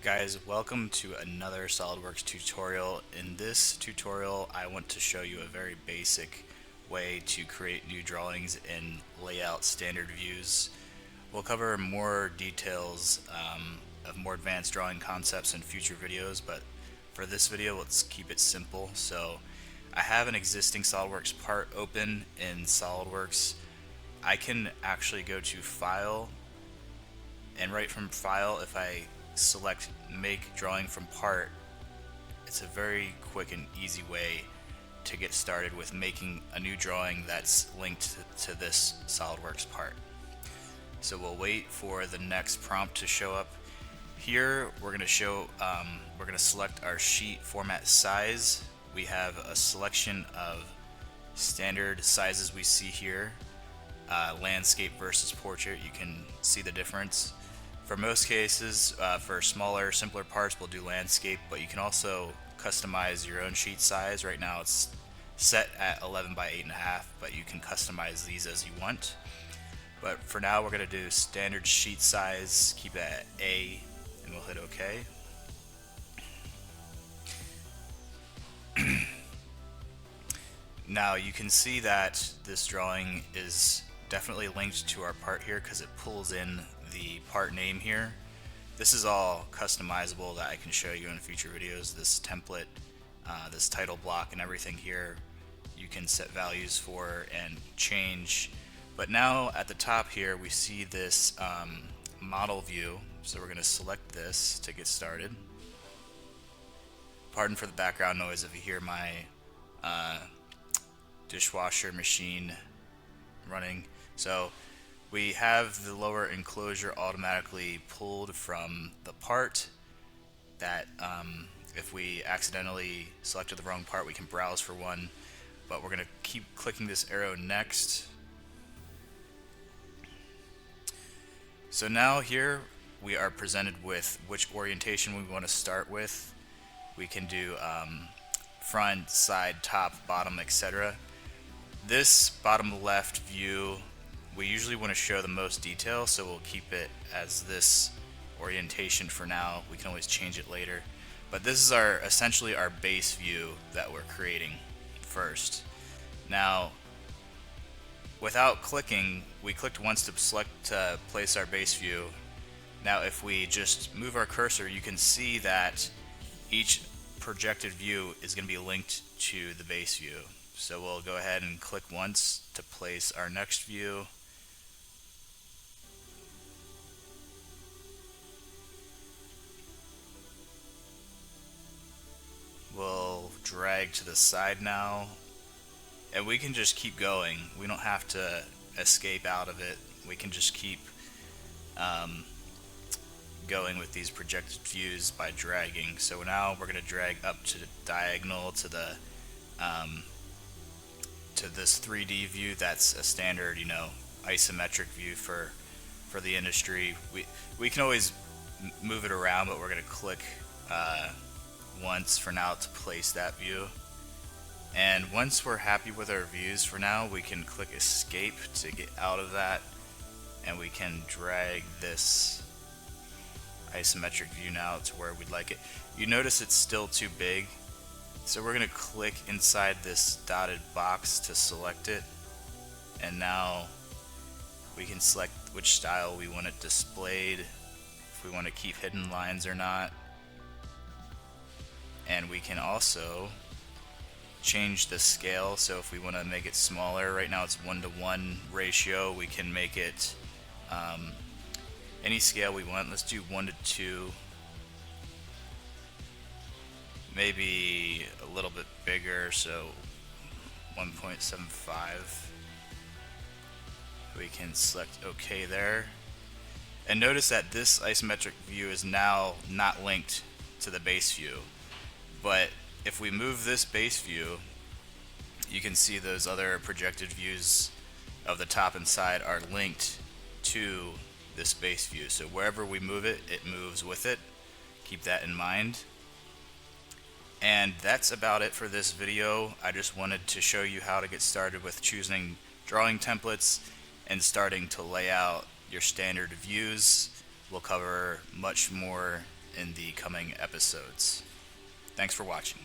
Guys, welcome to another Solidworks tutorial. In this tutorial, I want to show you a very basic way to create new drawings and lay out standard views. We'll cover more details of more advanced drawing concepts in future videos, but for this video, let's keep it simple. So, I have an existing SolidWorks part open in SolidWorks. I can actually go to File, and right from File, if I select Make Drawing from Part, it's a very quick and easy way to get started with making a new drawing that's linked to this SolidWorks part. So we'll wait for the next prompt to show up. Here we're going to select our sheet format size. We have a selection of standard sizes we see here. Landscape versus portrait, you can see the difference. For most cases, for smaller, simpler parts, we'll do landscape, but you can also customize your own sheet size. Right now it's set at 11 by 8.5, but you can customize these as you want. But for now, we're going to do standard sheet size, keep it at A, and we'll hit OK. Now you can see that this drawing is definitely linked to our part here because it pulls in the part name here. This is all customizable that I can show you in future videos. This template, this title block and everything here, you can set values for and change. But now at the top here we see this model view, so we're going to select this to get started. Pardon for the background noise if you hear my dishwasher machine running. So we have the lower enclosure automatically pulled from the part that if we accidentally selected the wrong part, we can browse for one, but we're going to keep clicking this arrow next. So now here we are presented with which orientation we want to start with. We can do front, side, top, bottom, etc. This bottom left view, we usually want to show the most detail, so we'll keep it as this orientation for now. We can always change it later. But this is essentially our base view that we're creating first. Now, without clicking, we clicked once to place our base view. Now if we just move our cursor, you can see that each projected view is going to be linked to the base view. So we'll go ahead and click once to place our next view. We'll drag to the side now, and we can just keep going. We don't have to escape out of it. We can just keep going with these projected views by dragging. So now we're going to drag up to the diagonal to the to this 3D view. That's a standard, isometric view for the industry. We can always move it around, but we're going to click once for now to place that view. And once we're happy with our views for now, we can click escape to get out of that, and we can drag this isometric view now to where we'd like it. You notice it's still too big, so we're going to click inside this dotted box to select it, and now we can select which style we want it displayed, if we want to keep hidden lines or not. And we can also change the scale, so if we want to make it smaller, right now it's 1:1 ratio, we can make it any scale we want. Let's do 1:2, maybe a little bit bigger, so 1.75. We can select OK there, and notice that this isometric view is now not linked to the base view. But if we move this base view, you can see those other projected views of the top and side are linked to this base view. So wherever we move it, it moves with it. Keep that in mind. And that's about it for this video. I just wanted to show you how to get started with choosing drawing templates and starting to lay out your standard views. We'll cover much more in the coming episodes. Thanks for watching.